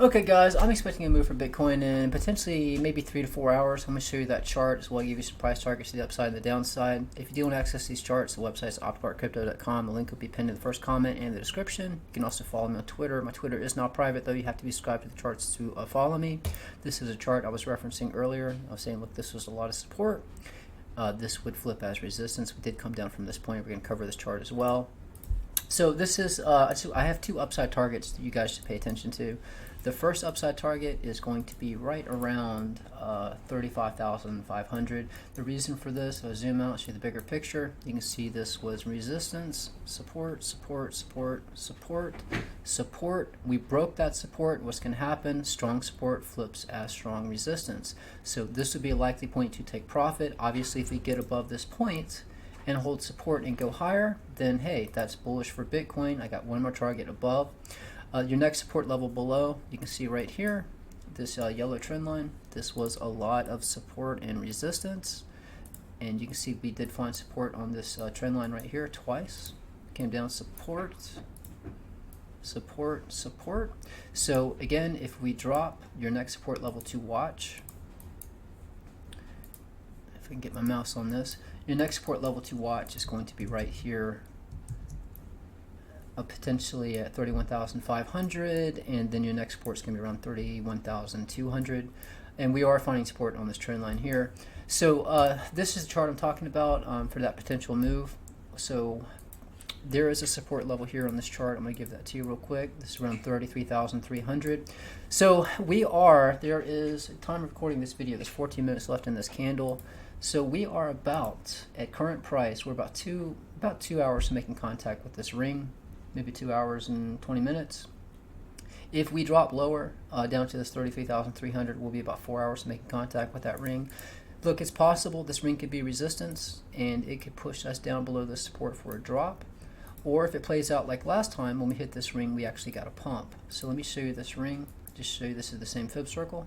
Okay guys, I'm expecting a move for Bitcoin in potentially maybe 3 to 4 hours. I'm going to show you that chart as well, give you some price targets to the upside and the downside. If you do want to access these charts, the website is optimarkcrypto.com. The link will be pinned in the first comment and the description. You can also follow me on Twitter. My Twitter is now private though. You have to be subscribed to the charts to follow me. This is a chart I was referencing earlier. I was saying, look, this was a lot of support. This would flip as resistance. We did come down from this point. We're going to cover this chart as well. So this is, so I have two upside targets that you guys should pay attention to. The first upside target is going to be right around 35,500. The reason for this, I'll zoom out, show you the bigger picture. You can see this was resistance, support, support, support, support, support. We broke that support. What's going to happen? Strong support flips as strong resistance. So this would be a likely point to take profit. Obviously, if we get above this point and hold support and go higher, then hey, that's bullish for Bitcoin. I got one more target above. Your next support level below, you can see right here, this yellow trend line. This was a lot of support and resistance. And you can see we did find support on this trend line right here twice. Came down support, support, support. So again, if we drop, your next support level to watch, if I can get my mouse on this, your next support level to watch is going to be right here, potentially at 31,500, and then your next support is going to be around 31,200, and we are finding support on this trend line here. So this is the chart I'm talking about for that potential move. So there is a support level here on this chart. I'm going to give that to you real quick. This is around 33,300. So there is, time of recording this video, there's 14 minutes left in this candle. So we are about, at current price, we're about two hours making contact with this ring, maybe 2 hours and 20 minutes. If we drop lower, down to this 33,300, we'll be about 4 hours making contact with that ring. Look, it's possible this ring could be resistance, and it could push us down below the support for a drop. Or if it plays out like last time, when we hit this ring, we actually got a pump. So let me show you this ring, just show you this is the same fib circle.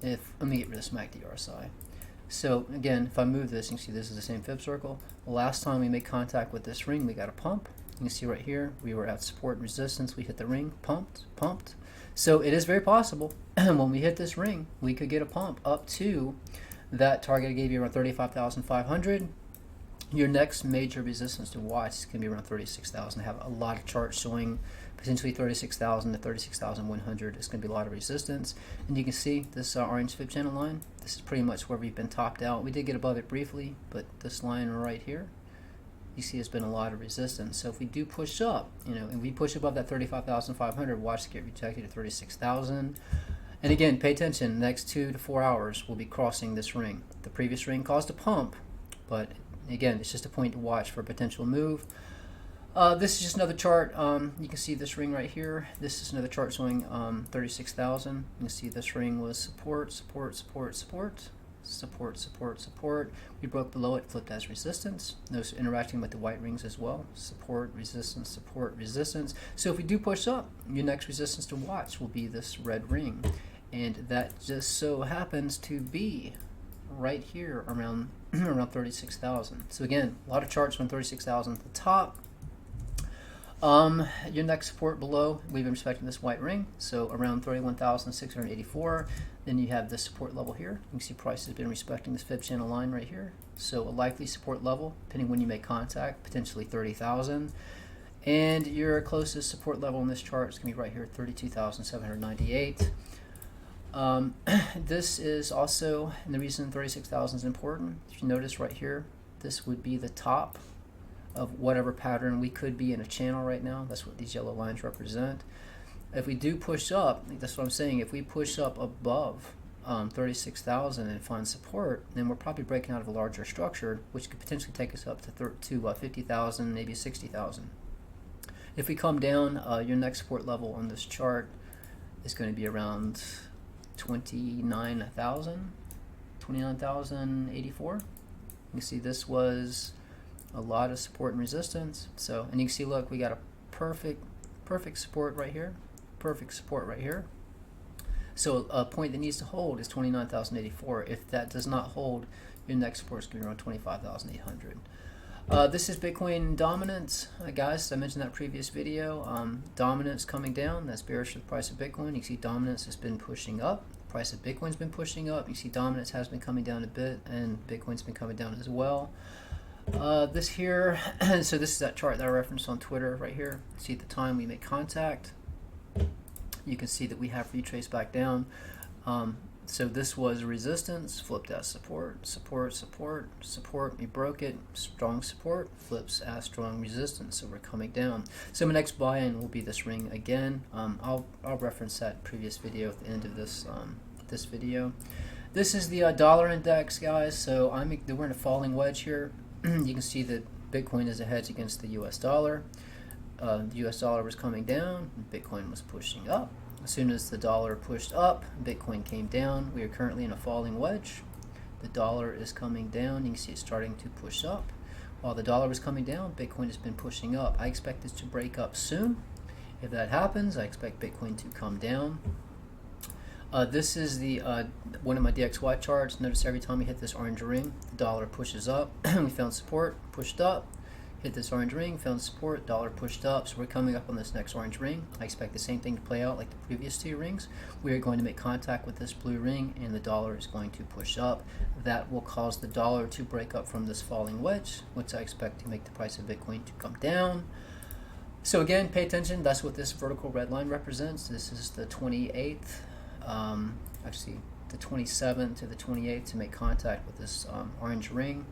Let me get rid of this MACD RSI. So again, if I move this, you can see this is the same fib circle. The last time we made contact with this ring, we got a pump. You can see right here, we were at support and resistance. We hit the ring, pumped, pumped. So it is very possible when we hit this ring, we could get a pump up to that target I gave you around 35,500. Your next major resistance to watch is going to be around 36,000. I have a lot of charts showing potentially 36,000 to 36,100. It's going to be a lot of resistance. And you can see this orange fib channel line. This is pretty much where we've been topped out. We did get above it briefly, but this line right here, you see has been a lot of resistance. So if we do push up, and we push above that 35,500, watch it get rejected at 36,000. And again, pay attention, the next 2 to 4 hours we'll be crossing this ring. The previous ring caused a pump, but again, it's just a point to watch for a potential move. This is just another chart. You can see this ring right here. This is another chart showing 36,000. You can see this ring was support, support, support, support, support, support, support. We broke below it, flipped as resistance. Notice interacting with the white rings as well. Support, resistance, support, resistance. So if we do push up, your next resistance to watch will be this red ring. And that just so happens to be right here around 36,000. So again, a lot of charts on 36,000 at the top. Your next support below, we've been respecting this white ring, so around 31,684. Then you have this support level here. You can see price has been respecting this fib channel line right here. So a likely support level, depending when you make contact, potentially 30,000. And your closest support level in this chart is going to be right here, 32,798. This is also, and the reason 36,000 is important, if you notice right here, this would be the top of whatever pattern we could be in a channel right now. That's what these yellow lines represent. If we do push up, that's what I'm saying, if we push up above 36,000 and find support, then we're probably breaking out of a larger structure, which could potentially take us up to 50,000, maybe 60,000. If we come down, your next support level on this chart is going to be around 29,084. You can see this was a lot of support and resistance. So, and you can see, look, we got a perfect support right here, perfect support right here. So a point that needs to hold is 29,084. If that does not hold, your next support is going to be around 25,800. This is Bitcoin dominance, guys. I mentioned that previous video. Dominance coming down, that's bearish for the price of Bitcoin. You see dominance has been pushing up. The price of Bitcoin's been pushing up. You see dominance has been coming down a bit, and Bitcoin's been coming down as well. This here, so this is that chart that I referenced on Twitter right here. See at the time we make contact, you can see that we have retraced back down. So this was resistance, flipped as support, support, support, support. We broke it, strong support, flips as strong resistance. So we're coming down. So my next buy-in will be this ring again. I'll reference that previous video at the end of this this video. This is the dollar index, guys. So we're in a falling wedge here. You can see that Bitcoin is a hedge against the U.S. dollar. The U.S. dollar was coming down, and Bitcoin was pushing up. As soon as the dollar pushed up, Bitcoin came down. We are currently in a falling wedge. The dollar is coming down. You can see it's starting to push up. While the dollar was coming down, Bitcoin has been pushing up. I expect this to break up soon. If that happens, I expect Bitcoin to come down. This is the one of my DXY charts. Notice every time we hit this orange ring, the dollar pushes up. We found support, pushed up. Hit this orange ring, found support, dollar pushed up. So we're coming up on this next orange ring. I expect the same thing to play out like the previous two rings. We are going to make contact with this blue ring, and the dollar is going to push up. That will cause the dollar to break up from this falling wedge, which I expect to make the price of Bitcoin to come down. So again, pay attention. That's what this vertical red line represents. This is the 28th, actually the 27th to the 28th to make contact with this orange ring.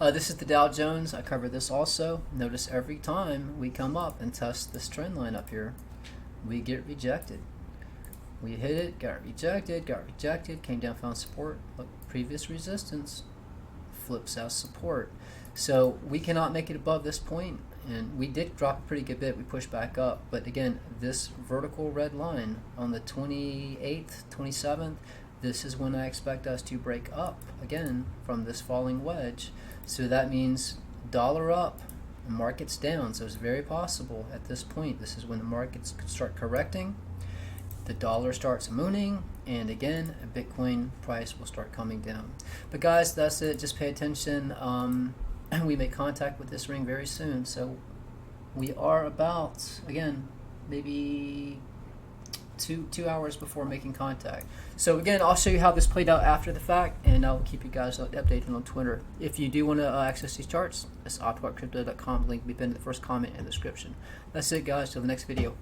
This is the Dow Jones. I cover this also. Notice every time we come up and test this trend line up here, we get rejected. We hit it, got rejected, came down, found support. Look, previous resistance, flips out support. So we cannot make it above this point, and we did drop a pretty good bit. We pushed back up, but again, this vertical red line on the 28th, 27th, this is when I expect us to break up again from this falling wedge. So that means dollar up, the market's down. So it's very possible at this point, this is when the markets start correcting, the dollar starts mooning, and again, a Bitcoin price will start coming down. But guys, that's it. Just pay attention. We make contact with this ring very soon. So we are about, again, maybe two hours before making contact. So again, I'll show you how this played out after the fact, and I'll keep you guys updated on Twitter. If you do want to access these charts, it's opticalcrypto.com. Link will be pinned in the first comment in the description. That's it, guys. Till the next video.